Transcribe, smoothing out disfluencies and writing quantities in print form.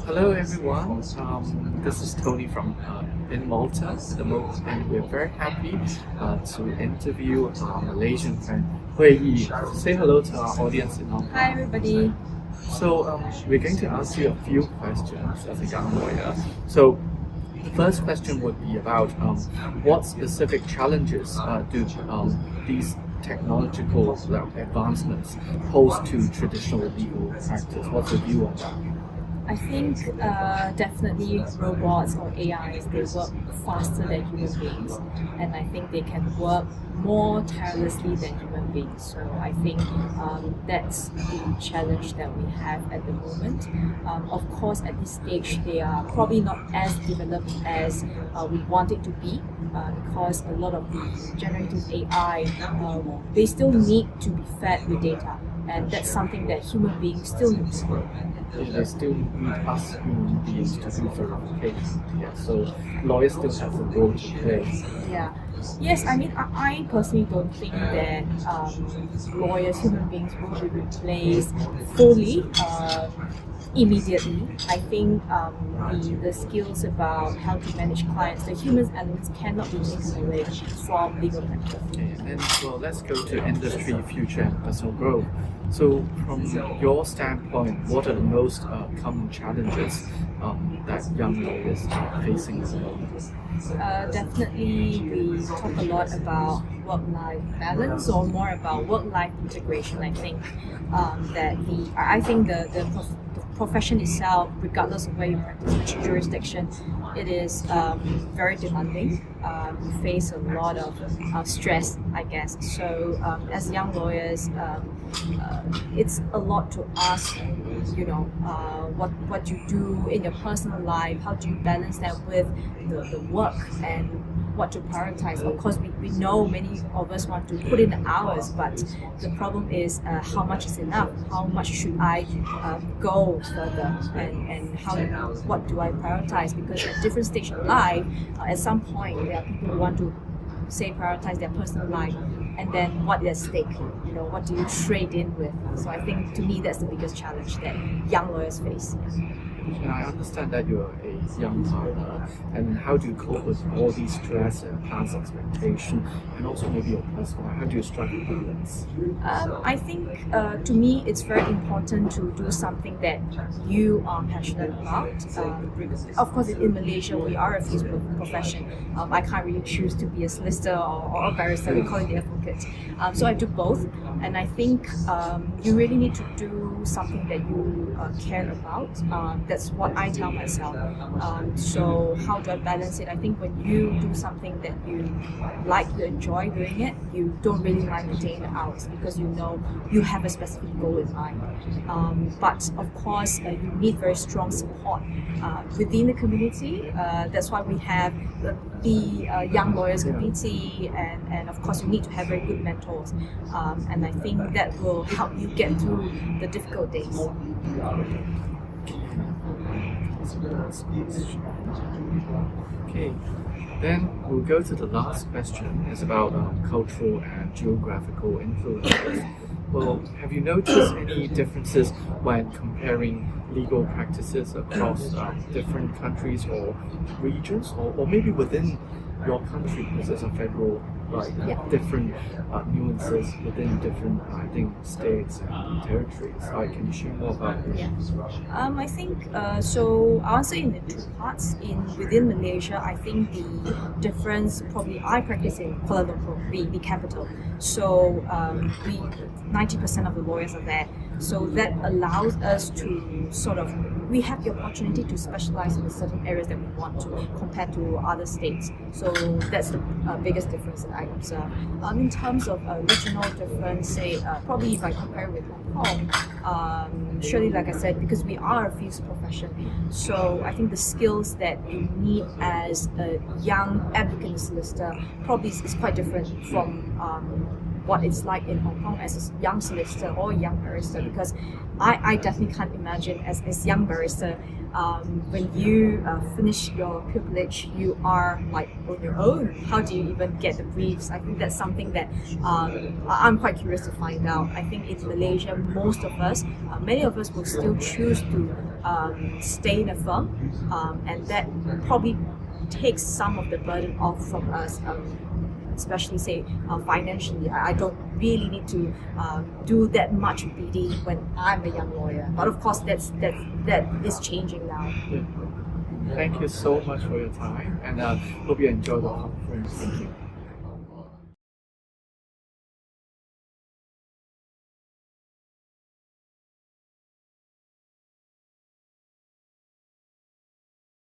Hello everyone, this is Tony from in Malta at the moment, and we're very happy to interview our Malaysian friend Hui Yee. Say hello to our audience in Hong Kong. Hi everybody. So we're going to ask you a few questions as a young lawyer. So the first question would be about what specific challenges do these technological advancements pose to traditional legal practice? What's your view on that? I think definitely robots or AIs, they work faster than human beings, and I think they can work more tirelessly than human beings. So I think that's the challenge that we have at the moment. Of course, at this stage, they are probably not as developed as we want it to be, because a lot of the generative AI, they still need to be fed with data, and that's something that human beings still need to do. They still need us human beings to do verification. Yeah, so lawyers still have a role to play. Yeah. Yes, I mean, I personally don't think that lawyers, human beings, will be replaced fully immediately. I think the skills about how to manage clients, the human elements cannot be taken away from legal practice. Okay, and well, let's go to industry, future, and personal growth. So, from your standpoint, what are the most common challenges that young lawyers are facing at the moment? Definitely, we talk a lot about work-life balance, or more about work-life integration. I think the profession itself, regardless of where you practice, which jurisdiction, it is very demanding. You face a lot of stress, I guess. So as young lawyers, it's a lot to ask. What you do in your personal life, how do you balance that with the work, and what to prioritize. Of course, we know many of us want to put in the hours, but the problem is how much is enough? How much should I go further? And what do I prioritize? Because at different stage of life, at some point, there are people who want to say prioritize their personal life, and then what is at stake? What do you trade in with? So I think, to me, that's the biggest challenge that young lawyers face. And I understand that you're a young partner, and how do you cope with all these stress and past expectation, and also maybe your personal life? How do you strike a balance? I think, to me, it's very important to do something that you are passionate about. Of course, in Malaysia, we are a fierce profession. I can't really choose to be a solicitor or a barrister. We call it the advocate. So I do both, and I think you really need to do something that you care about. That's what I tell myself. So how do I balance it? I think when you do something that you like, you enjoy doing it, you don't really mind putting in the hours, because you know you have a specific goal in mind. But of course, you need very strong support within the community. That's why we have the Young Lawyers Committee, and of course you need to have very good mentors. And I think that will help you get through the difficult days. Okay, then we'll go to the last question. It's about cultural and geographical influences. Well, have you noticed any differences when comparing legal practices across different countries or regions, or maybe within your country, because there's a federal different nuances within different, I think, states and territories. Can you share more about this? Yeah. I think so. I'll answer in the two parts. Within Malaysia, I think the difference, probably, I practice in Kuala Lumpur, the capital. So 90% of the lawyers are there. So that allows us to we have the opportunity to specialize in certain areas that we want to, compared to other states. So that's the biggest difference that I observe. In terms of regional difference, say, probably if I compare with Hong Kong, surely, like I said, because we are a fierce profession, so I think the skills that you need as a young applicant solicitor probably is quite different from what it's like in Hong Kong as a young solicitor or young barrister, because I definitely can't imagine as young barrister when you finish your pupillage, you are like on your own. How do you even get the briefs? I think that's something that I'm quite curious to find out. I think in Malaysia, most of us, many of us will still choose to stay in a firm, and that probably takes some of the burden off from us. Especially say financially, I don't really need to do that much BD when I'm a young lawyer. But of course, that is changing now. Yeah. Thank you so much for your time, and hope you enjoy the conference. Thank you.